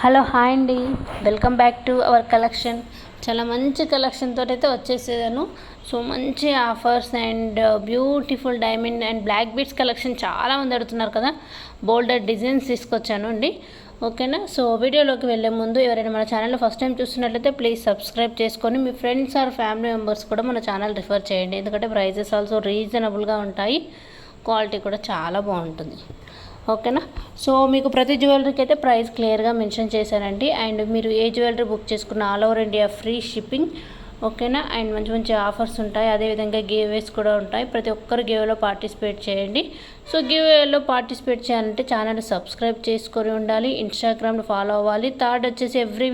Hello hi అండి, welcome back to our collection. చాలా మంచి కలెక్షన్తో అయితే వచ్చేసేదాను. సో మంచి offers and beautiful diamond and black beads collection చాలామంది అడుగుతున్నారు కదా, బోల్డర్ డిజైన్స్ తీసుకొచ్చాను అండి. ఓకేనా. సో వీడియోలోకి వెళ్ళే ముందు ఎవరైనా మన ఛానల్లో ఫస్ట్ టైం చూస్తున్నట్లయితే ప్లీజ్ సబ్స్క్రైబ్ చేసుకొని మీ ఫ్రెండ్స్ ఆర్ ఫ్యామిలీ మెంబర్స్ కూడా మన ఛానల్ రిఫర్ చేయండి. ఎందుకంటే ప్రైజెస్ ఆల్సో రీజనబుల్గా ఉంటాయి, క్వాలిటీ కూడా చాలా బాగుంటుంది. ఓకేనా. సో మీకు ప్రతి జ్యువెలరీకి అయితే ప్రైస్ క్లియర్గా మెన్షన్ చేశానండి. అండ్ మీరు ఏ జ్యువెలరీ బుక్ చేసుకున్న all over India free shipping. ఓకేనా. అండ్ మంచి మంచి ఆఫర్స్ ఉంటాయి, అదేవిధంగా గివ్వేస్ కూడా ఉంటాయి. ప్రతి ఒక్కరు గివ్వేలో పార్టిసిపేట్ చేయండి. సో గివ్వేలో పార్టిసిపేట్ చేయాలంటే ఛానల్ సబ్స్క్రైబ్ చేసుకొని ఉండాలి, ఇన్స్టాగ్రామ్లో ఫాలో అవ్వాలి. థర్డ్ వచ్చేసి ఎవ్రీ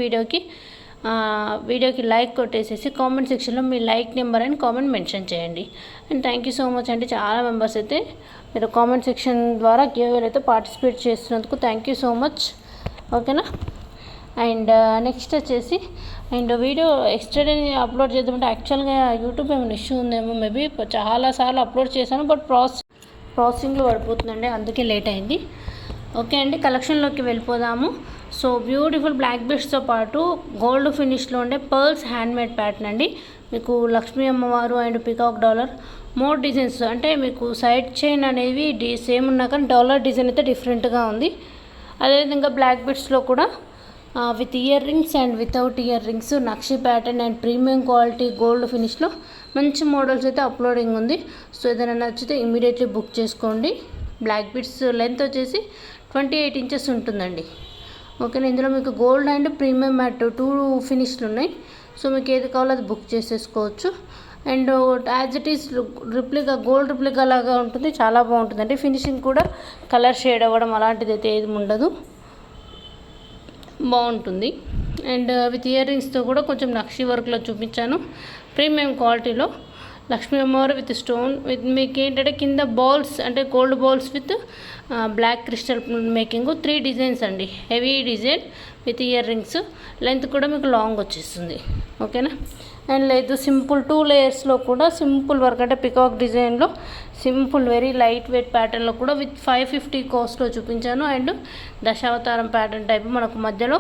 వీడియోకి లైక్ కొట్టేసేసి కామెంట్ సెక్షన్లో మీ like number and comment mention చేయండి. And thank you so much అండి. చాలా మెంబర్స్ అయితే మీరు కామెంట్ సెక్షన్ ద్వారా గివ్వేలో అయితే పార్టిసిపేట్ చేస్తున్నందుకు థ్యాంక్ యూ సో మచ్. ఓకేనా. అండ్ నెక్స్ట్ వచ్చేసి వీడియో ఎక్స్ట్రా డే అప్లోడ్ చేద్దామంటే యాక్చువల్గా యూట్యూబ్ ఏమైనా ఇష్యూ ఉందేమో, మేబీ చాలాసార్లు అప్లోడ్ చేశాను, బట్ ప్రాసెసింగ్లో పడిపోతుందండి, అందుకే లేట్ అయింది. ఓకే అండి, కలెక్షన్లోకి వెళ్ళిపోదాము. సో బ్యూటిఫుల్ బ్లాక్ బీడ్స్తో పాటు గోల్డ్ ఫినిష్లో ఉండే పర్ల్స్ హ్యాండ్మేడ్ ప్యాటర్న్ అండి. మీకు లక్ష్మీ అమ్మవారు and peacock dollar more designs, అంటే మీకు సైడ్ చైన్ అనేవి సేమ్ ఉన్నా కానీ డాలర్ డిజైన్ అయితే డిఫరెంట్గా ఉంది. అదేవిధంగా బ్లాక్ బీడ్స్లో కూడా with ear rings and without ear rings, నక్షి pattern and premium quality gold ఫినిష్లో మంచి మోడల్స్ అయితే అప్లోడింగ్ ఉంది. సో ఏదైనా నచ్చితే ఇమీడియట్లీ బుక్ చేసుకోండి. బ్లాక్ బీడ్స్ లెంత్ వచ్చేసి 28 ఇంచెస్ ఉంటుందండి. ఓకేనా. ఇందులో మీకు గోల్డ్ అండ్ ప్రీమియం మ్యాట్ 2 ఫినిష్లు ఉన్నాయి. సో మీకు ఏది కావాలో అది బుక్ చేసేసుకోవచ్చు. And as it is gold replica లాగా ఉంటుంది, చాలా బాగుంటుందండి. ఫినిషింగ్ కూడా కలర్ షేడ్ అవ్వడం అలాంటిది అయితే ఏది ఉండదు, బాగుంటుంది. అండ్ విత్ ఇయర్ రింగ్స్తో కూడా కొంచెం నక్షి వర్క్లో చూపించాను, ప్రీమియం క్వాలిటీలో. లక్ష్మీ అమ్మవారు విత్ స్టోన్ విత్ మీకు ఏంటంటే కింద బాల్స్ అంటే gold balls with black crystal making 3 designs అండి. Heavy design with ear rings, length కూడా మీకు లాంగ్ వచ్చేస్తుంది. ఓకేనా. అండ్ లేదు సింపుల్ 2 లేయర్స్లో కూడా సింపుల్ వర్క్ అంటే పికాక్ డిజైన్లో సింపుల్ వెరీ లైట్ వెయిట్ ప్యాటర్న్లో కూడా విత్ 550 కాస్ట్లో చూపించాను. అండ్ దశావతారం ప్యాటర్న్ టైప్ మనకు మధ్యలో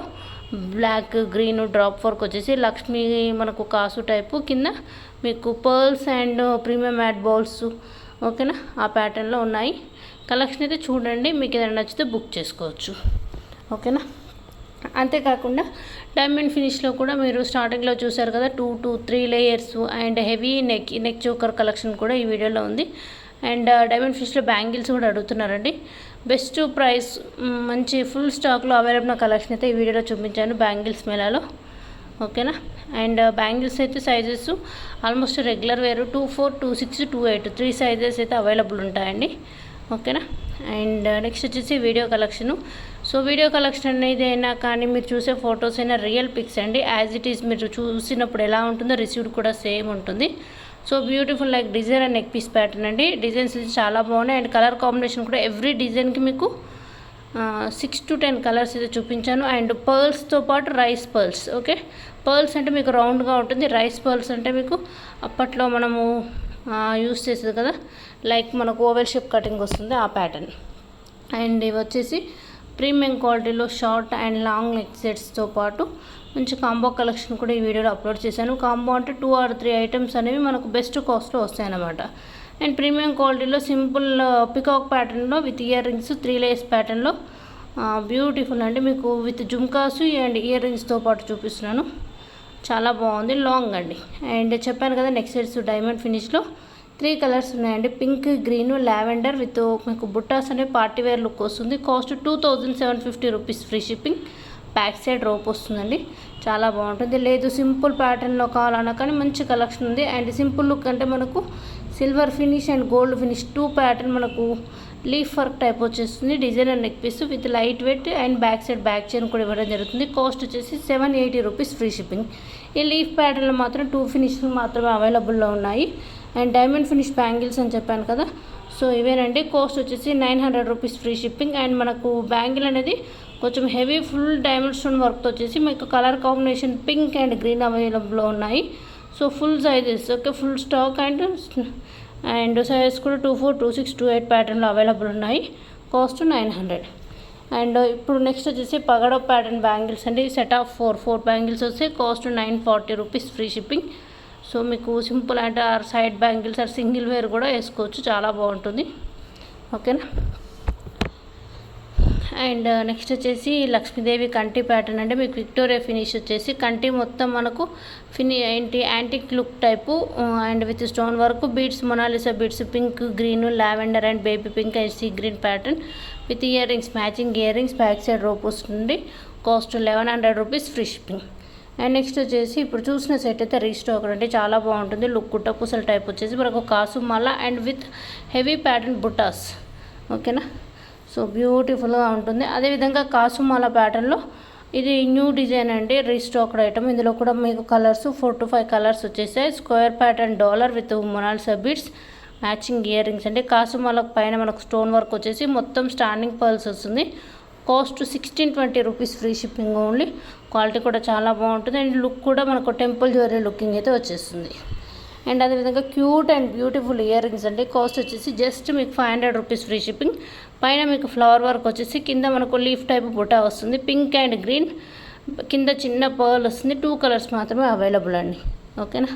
బ్లాక్ గ్రీన్ డ్రాప్ వర్క్ వచ్చేసి లక్ష్మీ మనకు కాసు టైపు, కింద మీకు pearls and premium matte balls. ఓకేనా. ఆ ప్యాటర్న్లో ఉన్నాయి. కలెక్షన్ అయితే చూడండి, మీకు ఏదైనా నచ్చితే బుక్ చేసుకోవచ్చు. ఓకేనా. అంతేకాకుండా డైమండ్ ఫినిష్లో కూడా మీరు స్టార్టింగ్లో చూసారు కదా 2 to 3 layers and heavy neck choker collection కూడా ఈ వీడియోలో ఉంది. అండ్ డైమండ్ ఫినిష్లో బ్యాంగిల్స్ కూడా అడుగుతున్నారండి. బెస్ట్ ప్రైస్ మంచి ఫుల్ స్టాక్లో అవైలబుల్ కలెక్షన్ అయితే ఈ వీడియోలో చూపించాను బ్యాంగిల్స్ మేళాలో. ఓకేనా. అండ్ బ్యాంగిల్స్ అయితే సైజెస్ ఆల్మోస్ట్ రెగ్యులర్ వేరు 24, 26, 28 3 సైజెస్ అయితే అవైలబుల్ ఉంటాయండి. ఓకేనా. అండ్ నెక్స్ట్ వచ్చేసి video collection. So video collection అనేది అయినా కానీ మీరు చూసే ఫొటోస్ అయినా రియల్ పిక్స్ అండి. యాజ్ ఇట్ ఈస్ మీరు చూసినప్పుడు ఎలా ఉంటుందో రిసీవ్డ్ కూడా సేమ్ ఉంటుంది. So beautiful like design and neck piece pattern అండి. డిజైన్స్ చాలా బాగున్నాయి. అండ్ కలర్ కాంబినేషన్ కూడా ఎవ్రీ డిజైన్కి మీకు 6 to 10 కలర్స్ అయితే చూపించాను. అండ్ పర్ల్స్తో పాటు రైస్ పర్ల్స్. ఓకే. పర్ల్స్ అంటే మీకు రౌండ్గా ఉంటుంది, రైస్ పర్ల్స్ అంటే మీకు అప్పట్లో మనము యూస్ చేసేది కదా, లైక్ మనకు ఓవెల్ షేప్ కటింగ్ వస్తుంది ఆ ప్యాటర్న్. అండ్ ఇవి వచ్చేసి ప్రీమియం క్వాలిటీలో షార్ట్ అండ్ లాంగ్ నెక్ సెట్స్తో పాటు మంచి కాంబో కలెక్షన్ కూడా ఈ వీడియోలో అప్లోడ్ చేశాను. కాంబో అంటే 2 or 3 ఐటమ్స్ అనేవి మనకు బెస్ట్ కాస్ట్లో వస్తాయన్నమాట. అండ్ ప్రీమియం క్వాలిటీలో సింపుల్ పికాక్ ప్యాటర్న్లో విత్ ఇయర్ రింగ్స్ 3 లేయర్స్ ప్యాటర్న్లో బ్యూటిఫుల్ అండి. మీకు విత్ జుమ్కాసు అండ్ ఇయర్ రింగ్స్తో పాటు చూపిస్తున్నాను, చాలా బాగుంది, లాంగ్ అండి. అండ్ చెప్పాను కదా నెక్ సెట్స్ డైమండ్ ఫినిష్లో 3 కలర్స్ ఉన్నాయండి. పింక్, గ్రీన్, లావెండర్ విత్ మీకు బుట్టాస్ అనే పార్టీ వేర్ లుక్ వస్తుంది. Cost 2750 rupees free shipping. Back side rope వస్తుందండి, చాలా బాగుంటుంది. లేదు సింపుల్ ప్యాటర్న్లో కావాలన్నా కానీ మంచి కలెక్షన్ ఉంది. అండ్ సింపుల్ లుక్ అంటే మనకు silver finish and gold finish 2 pattern మనకు లీఫ్ వర్క్ టైప్ వచ్చేస్తుంది. Design and neck piece with light weight and back side back chain కూడా ఇవ్వడం జరుగుతుంది. కాస్ట్ వచ్చేసి 780 రూపీస్ ఫ్రీ షిప్పింగ్. ఈ లీఫ్ ప్యాటర్న్లో మాత్రం 2 ఫినిష్లు మాత్రమే అవైలబుల్లో ఉన్నాయి. అండ్ డైమండ్ ఫినిష్ బ్యాంగిల్స్ అని చెప్పాను కదా, సో ఇవేనండి. కాస్ట్ వచ్చేసి 900 రూపీస్ ఫ్రీ షిప్పింగ్. అండ్ మనకు బ్యాంగిల్ అనేది కొంచెం హెవీ ఫుల్ డైమండ్ స్టోన్ వర్క్తో వచ్చేసి మీకు colour combination pink and green అవైలబుల్లో ఉన్నాయి. So full sizes okay, full stock and sizes కూడా 24, 26, 28 ప్యాటర్న్లో అవైలబుల్ ఉన్నాయి. కాస్ట్ 900. అండ్ ఇప్పుడు నెక్స్ట్ వచ్చేసి పగడ ప్యాటర్న్ బ్యాంగిల్స్ అండి. సెట్ ఆఫ్ 4 బ్యాంగిల్స్ వస్తే cost 940 rupees free shipping. So మీకు సింపుల్ అంటే or side bangles or single wear కూడా వేసుకోవచ్చు, చాలా బాగుంటుంది. ఓకేనా. అండ్ నెక్స్ట్ వచ్చేసి లక్ష్మీదేవి కంటి ప్యాటర్న్ అంటే మీకు విక్టోరియా ఫినిష్ వచ్చేసి కంటి మొత్తం మనకు antique look type and with stone work beads, Mona Lisa beads, pink, green, lavender and baby pink and sea green pattern with ear rings, matching ear rings, back side rope వస్తుంది. Cost 1100 rupees free shipping. And next వచ్చేసి ఇప్పుడు చూసిన set అయితే restock అంటే చాలా బాగుంటుంది. Look కుట్టపూసల type వచ్చేసి మనకు కాసు మాల అండ్ విత్ హెవీ ప్యాటర్న్ బుటాస్. ఓకేనా. సో బ్యూటిఫుల్గా ఉంటుంది. అదేవిధంగా కాసుమాల ప్యాటర్న్లో ఇది న్యూ డిజైన్ అండి, రీస్టాక్డ్ ఐటమ్. ఇందులో కూడా మీకు కలర్స్ 4 to 5 కలర్స్ వచ్చేసాయి. Square pattern dollar with Mona Lisa beads, matching ear rings అండి. కాసుమాల పైన మనకు స్టోన్ వర్క్ వచ్చేసి మొత్తం స్టాండింగ్ పర్ల్స్ వస్తుంది. Cost 1620 rupees free shipping only. Quality కూడా చాలా బాగుంటుంది అండ్ లుక్ కూడా మనకు టెంపుల్ జ్యువెలరీ లుకింగ్ అయితే వచ్చేస్తుంది. అండ్ అదేవిధంగా cute and beautiful year rings అండి. కాస్ట్ వచ్చేసి జస్ట్ మీకు 500 రూపీస్ ఫ్రీ షిప్పింగ్. పైన మీకు ఫ్లవర్ వర్క్ వచ్చేసి కింద మనకు లీఫ్ టైప్ బుటా వస్తుంది. పింక్ అండ్ గ్రీన్, కింద చిన్న పర్ల్ వస్తుంది. 2 కలర్స్ మాత్రమే అవైలబుల్ అండి. ఓకేనా.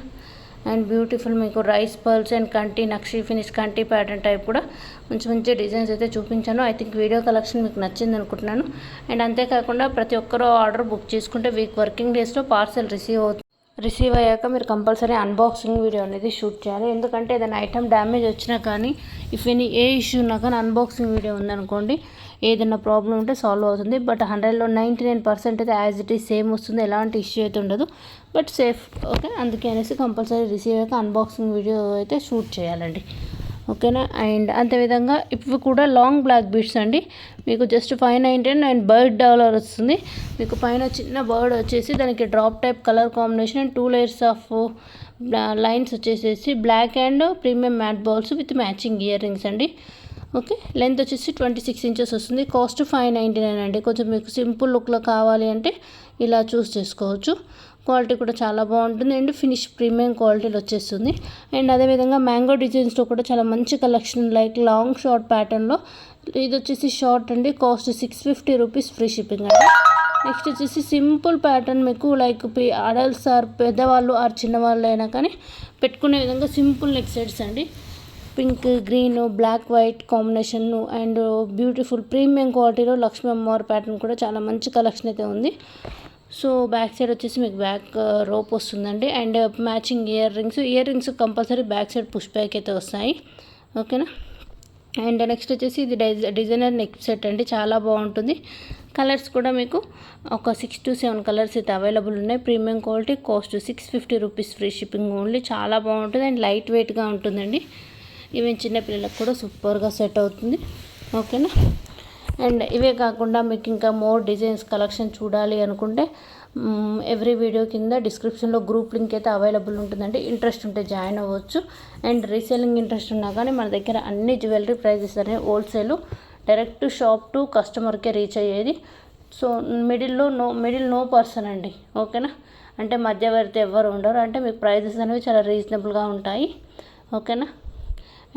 అండ్ బ్యూటిఫుల్ మీకు రైస్ పర్ల్స్ అండ్ కంటి నక్షి ఫినిష్ కంటి ప్యాటర్న్ టైప్ కూడా మంచి డిజైన్స్ అయితే చూపించాను. ఐ థింక్ వీడియో కలెక్షన్ మీకు నచ్చింది అనుకుంటున్నాను. అండ్ అంతేకాకుండా ప్రతి ఒక్కరూ ఆర్డర్ బుక్ చేసుకుంటే వీక్ వర్కింగ్ డేస్లో పార్సల్ రిసీవ్ అయ్యాక మీరు కంపల్సరీ అన్బాక్సింగ్ వీడియో అనేది షూట్ చేయాలి. ఎందుకంటే ఏదైనా ఐటమ్ డ్యామేజ్ వచ్చినా కానీ ఏ ఇష్యూ ఉన్నా కానీ అన్బాక్సింగ్ వీడియో ఉందనుకోండి, ఏదైనా ప్రాబ్లం ఉంటే సాల్వ్ అవుతుంది. బట్ 100లో 99% అయితే యాజ్ ఇట్ ఈస్ సేమ్ వస్తుంది, ఎలాంటి ఇష్యూ అయితే ఉండదు, బట్ సేఫ్. ఓకే. అందుకే అనేసి కంపల్సరీ రిసీవ్ అయ్యాక అన్బాక్సింగ్ వీడియో అయితే షూట్ చేయాలండి. ఓకేనా. అండ్ అంతేవిధంగా ఇవి కూడా లాంగ్ బ్లాక్ బీడ్స్ అండి. మీకు జస్ట్ 599 అండ్ బర్డ్ డాలర్ వస్తుంది. మీకు పైన చిన్న బర్డ్ వచ్చేసి దానికి drop type colour combination and 2 layers of lines వచ్చేసేసి black and premium matte balls with matching ear rings అండి. ఓకే. లెంత్ వచ్చేసి 26 ఇంచెస్ వస్తుంది. కాస్ట్ 599 అండి. కొంచెం మీకు సింపుల్ లుక్లో కావాలి అంటే ఇలా చూస్ చేసుకోవచ్చు. క్వాలిటీ కూడా చాలా బాగుంటుంది అండ్ ఫినిష్ ప్రీమియం క్వాలిటీలో వచ్చేస్తుంది. అండ్ అదేవిధంగా మ్యాంగో డిజైన్స్లో కూడా చాలా మంచి కలెక్షన్ లైక్ లాంగ్ షార్ట్ ప్యాటర్న్లో ఇది వచ్చేసి షార్ట్ అండి. కాస్ట్ 650 రూపీస్ ఫ్రీ షిప్పింగ్ అండి. నెక్స్ట్ వచ్చేసి సింపుల్ ప్యాటర్న్ మీకు లైక్ అడల్ట్స్ ఆర్ పెద్దవాళ్ళు ఆర్ చిన్నవాళ్ళు అయినా కానీ పెట్టుకునే విధంగా సింపుల్ నెక్ సెట్స్ అండి. Pink, green, black, white combination and beautiful premium క్వాలిటీలో లక్ష్మీ అమ్మవారి ప్యాటర్న్ కూడా చాలా మంచి కలెక్షన్ అయితే ఉంది. సో బ్యాక్ సైడ్ వచ్చేసి మీకు బ్యాక్ రోప్ వస్తుందండి and matching ear rings compulsory back side push back అయితే వస్తాయి. ఓకేనా. అండ్ నెక్స్ట్ వచ్చేసి ఇది డిజైనర్ నెక్ సెట్ అండి, చాలా బాగుంటుంది. కలర్స్ కూడా మీకు ఒక 6 to 7 కలర్స్ అయితే అవైలబుల్ ఉన్నాయి. Premium quality. Cost 650 rupees free shipping only. చాలా బాగుంటుంది అండ్ లైట్ వెయిట్గా ఉంటుందండి. ఈవెన్ చిన్నపిల్లలకు కూడా సూపర్గా సెట్ అవుతుంది. ఓకేనా. అండ్ ఇవే కాకుండా మీకు ఇంకా మోర్ డిజైన్స్ కలెక్షన్ చూడాలి అనుకుంటే ఎవ్రీ వీడియో కింద డిస్క్రిప్షన్లో గ్రూప్ లింక్ అయితే అవైలబుల్ ఉంటుందండి. ఇంట్రెస్ట్ ఉంటే జాయిన్ అవ్వచ్చు. అండ్ రీసేలింగ్ ఇంట్రెస్ట్ ఉన్నా కానీ మన దగ్గర అన్ని జ్యువెలరీ ప్రైజెస్ అనేవి హోల్సేల్, డైరెక్ట్ షాప్ టు కస్టమర్కే రీచ్ అయ్యేది. సో మిడిల్ నో పర్సన్ అండి. ఓకేనా. అంటే మధ్యవర్తి ఎవరు ఉండరు. అంటే మీకు ప్రైజెస్ అనేవి చాలా రీజనబుల్గా ఉంటాయి. ఓకేనా.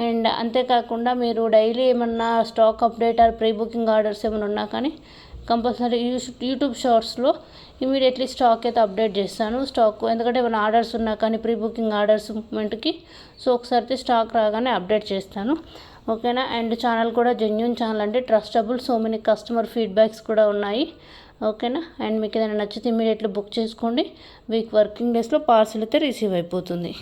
అండ్ అంతేకాకుండా మీరు డైలీ ఏమన్నా stock update are pre booking orders ఏమైనా ఉన్నా కానీ కంపల్సరీ యూట్యూబ్ షార్ట్స్లో ఇమీడియట్లీ స్టాక్ అయితే అప్డేట్ చేస్తాను. స్టాక్ ఎందుకంటే ఏమైనా ఆర్డర్స్ ఉన్నా కానీ ప్రీ బుకింగ్ ఆర్డర్స్ మూమెంట్కి సో ఒకసారి స్టాక్ రాగానే అప్డేట్ చేస్తాను. ఓకేనా. అండ్ ఛానల్ కూడా జెన్యూన్ ఛానల్ అంటే trustable, so many customer feedbacks కూడా ఉన్నాయి. ఓకేనా. అండ్ మీకు ఏదైనా నచ్చితే ఇమీడియట్లీ బుక్ చేసుకోండి. వీక్ వర్కింగ్ డేస్లో పార్సల్ అయితే రిసీవ్ అయిపోతుంది.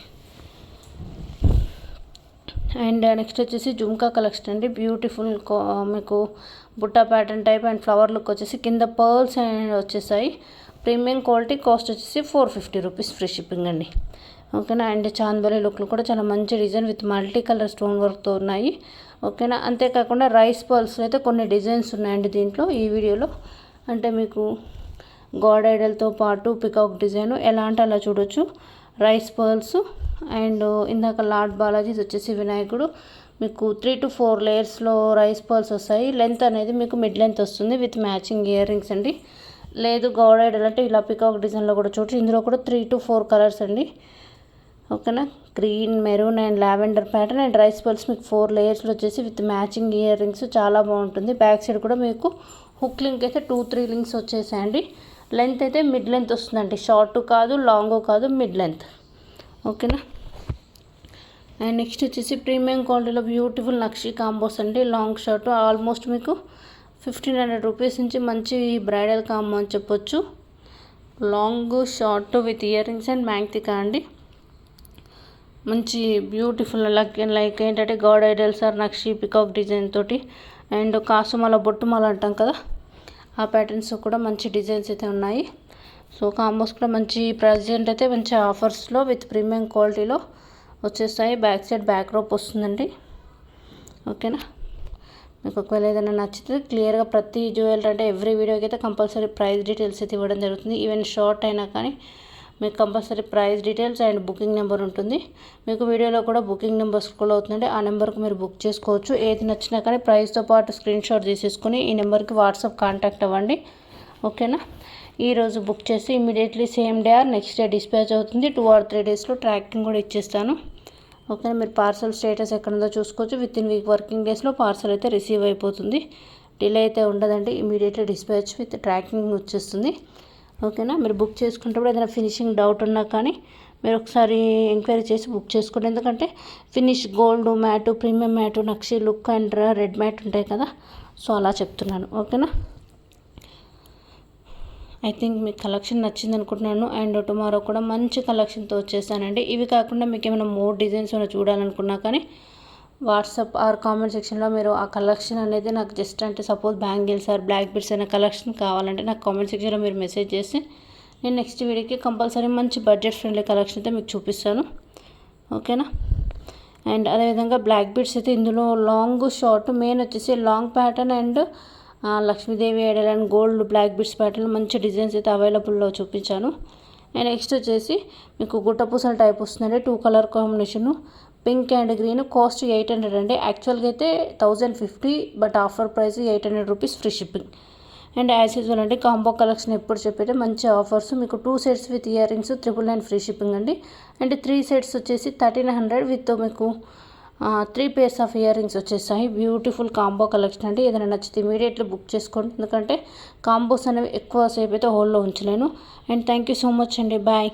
అండ్ నెక్స్ట్ వచ్చేసి జుమ్కా కలెక్షన్ అండి. బ్యూటిఫుల్ మీకు బుట్టా pattern type and flower look వచ్చేసి కింద పర్ల్స్ అనేవి వచ్చేసాయి. Premium quality. కాస్ట్ వచ్చేసి 450 రూపీస్ ఫ్రీ షిప్పింగ్ అండి. ఓకేనా. అండ్ చాందబలి లుక్లో కూడా చాలా మంచి design with multi colour stone వర్క్తో ఉన్నాయి. ఓకేనా. అంతేకాకుండా రైస్ పర్ల్స్ అయితే కొన్ని డిజైన్స్ ఉన్నాయండి దీంట్లో ఈ వీడియోలో. అంటే మీకు గాడ్ ఐడల్తో పాటు పికాక్ డిజైన్ ఎలా అంటే అలా చూడొచ్చు. రైస్ పర్ల్స్ అండ్ ఇందాక లార్డ్ బాలాజీస్ వచ్చేసి వినాయకుడు మీకు 3 to 4 లేయర్స్లో రైస్ పర్ల్స్ వస్తాయి. లెంత్ అనేది మీకు మిడ్ లెంత్ వస్తుంది విత్ మ్యాచింగ్ ఇయర్ రింగ్స్ అండి. లేదు గౌడ్ ఐడల్ అంటే ఇలా పికాక్ డిజైన్లో కూడా చూడచ్చు. ఇందులో కూడా 3 to 4 కలర్స్ అండి. ఓకేనా. Green, maroon and lavender pattern and rice pearls మీకు 4 లేయర్స్లో వచ్చేసి విత్ మ్యాచింగ్ ఇయర్ రింగ్స్ చాలా బాగుంటుంది. బ్యాక్ సైడ్ కూడా మీకు హుక్ లింక్ అయితే 2-3 లింక్స్ వచ్చేసాయండి. లెంత్ అయితే మిడ్ లెంత్ వస్తుందండి, షార్ట్ కాదు లాంగ్ కాదు, మిడ్ లెంత్. ఓకేనా. అండ్ నెక్స్ట్ వచ్చేసి ప్రీమియం క్వాలిటీలో బ్యూటిఫుల్ నక్షి కాంబోస్ అండి. లాంగ్ షార్ట్ ఆల్మోస్ట్ మీకు 1500 రూపీస్ నుంచి మంచి బ్రైడల్ కాంబో అని చెప్పొచ్చు. Long short with ear rings and maang tikka అండి. మంచి బ్యూటిఫుల్ లైక్ ఏంటంటే గాడ్ ఐడల్స్ ఆర్ నక్షి పికాక్ డిజైన్ తోటి అండ్ కాసుమాల బొట్టుమాల అంటాం కదా, ఆ ప్యాటర్న్స్ కూడా మంచి డిజైన్స్ అయితే ఉన్నాయి. సో కాంబోస్ కూడా మంచి ప్రజెంట్ అయితే మంచి ఆఫర్స్లో విత్ ప్రీమియం క్వాలిటీలో వచ్చేస్తాయి. బ్యాక్ సైడ్ బ్యాక్ రోప్ వస్తుందండి. ఓకేనా. మీకు ఒకవేళ ఏదైనా నచ్చితే క్లియర్గా ప్రతి జ్యువెలరీ అంటే ఎవ్రీ వీడియోకి అయితే కంపల్సరీ ప్రైస్ డీటెయిల్స్ అయితే ఇవ్వడం జరుగుతుంది. ఈవెన్ షార్ట్ అయినా కానీ మీకు compulsory price details and booking number ఉంటుంది. మీకు వీడియోలో కూడా బుకింగ్ నెంబర్ స్క్రోల్ అవుతుందండి, ఆ నెంబర్కి మీరు బుక్ చేసుకోవచ్చు. ఏది నచ్చినా కానీ ప్రైస్తో పాటు స్క్రీన్ షాట్ తీసేసుకుని ఈ నెంబర్కి వాట్సాప్ కాంటాక్ట్ అవ్వండి. ఓకేనా. ఈరోజు బుక్ చేసి immediately same day or next day dispatch అవుతుంది. 2 or 3 డేస్లో ట్రాకింగ్ కూడా ఇచ్చేస్తాను. ఓకేనా. మీరు పార్సల్ స్టేటస్ ఎక్కడుందో చూసుకోవచ్చు. విత్-ఇన్ వీక్ వర్కింగ్ డేస్లో పార్సల్ అయితే రిసీవ్ అయిపోతుంది. డిలే అయితే ఉండదండి, ఇమీడియట్లీ డిస్పాచ్ విత్ ట్రాకింగ్ వచ్చేస్తుంది. ఓకేనా. మీరు బుక్ చేసుకునేటప్పుడు ఏదైనా ఫినిషింగ్ డౌట్ ఉన్నా కానీ మీరు ఒకసారి ఎంక్వైరీ చేసి బుక్ చేసుకోండి. ఎందుకంటే finish gold mat, premium mat, nakshi look and red matte ఉంటాయి కదా, సో అలా చెప్తున్నాను. ఓకేనా. ఐ థింక్ మీకు కలెక్షన్ నచ్చింది అనుకుంటున్నాను. అండ్ టుమారో కూడా మంచి కలెక్షన్తో వచ్చేసానండి. ఇవి కాకుండా మీకు ఏమైనా మోర్ డిజైన్స్ ఏమైనా చూడాలనుకున్నా కానీ వాట్సాప్ ఆర్ కామెంట్ సెక్షన్లో మీరు ఆ కలెక్షన్ అనేది నాకు జస్ట్ అంటే suppose bangles or black beads అనే కలెక్షన్ కావాలంటే నాకు కామెంట్ సెక్షన్లో మీరు మెసేజ్ చేసి నేను నెక్స్ట్ వీడియోకి కంపల్సరీ మంచి బడ్జెట్ ఫ్రెండ్లీ కలెక్షన్ అయితే మీకు చూపిస్తాను. ఓకేనా. అండ్ అదేవిధంగా బ్లాక్ బీడ్స్ అయితే ఇందులో లాంగ్ షార్ట్ మెయిన్ వచ్చేసి long pattern and Lakshmidevi idol and gold black beads pattern మంచి డిజైన్స్ అయితే అవైలబుల్లో చూపించాను. అండ్ నెక్స్ట్ వచ్చేసి మీకు గుట్టపూసల టైప్ వస్తుందండి. 2 colour combination pink and green. Cost 800 అండి. యాక్చువల్గా అయితే 1050, but offer price 800 rupees free shipping. And as usual అండి కాంబో కలెక్షన్ ఎప్పుడు చెప్పేది మంచి ఆఫర్స్. మీకు 2 sets with ear rings 999 free shipping అండి. అండ్ 3 సెట్స్ వచ్చేసి 1300 విత్ మీకు 3 pairs ఆఫ్ ఇయర్ రింగ్స్ వచ్చేస్తాయి. బ్యూటిఫుల్ కాంబో కలెక్షన్ అండి. ఏదైనా నచ్చితే ఇమీడియట్లీ బుక్ చేసుకోండి, ఎందుకంటే కాంబోస్ అనేవి ఎక్కువసేపు అయితే హోల్డ్లో ఉంచలేను. And thank you so much అండి. బాయ్.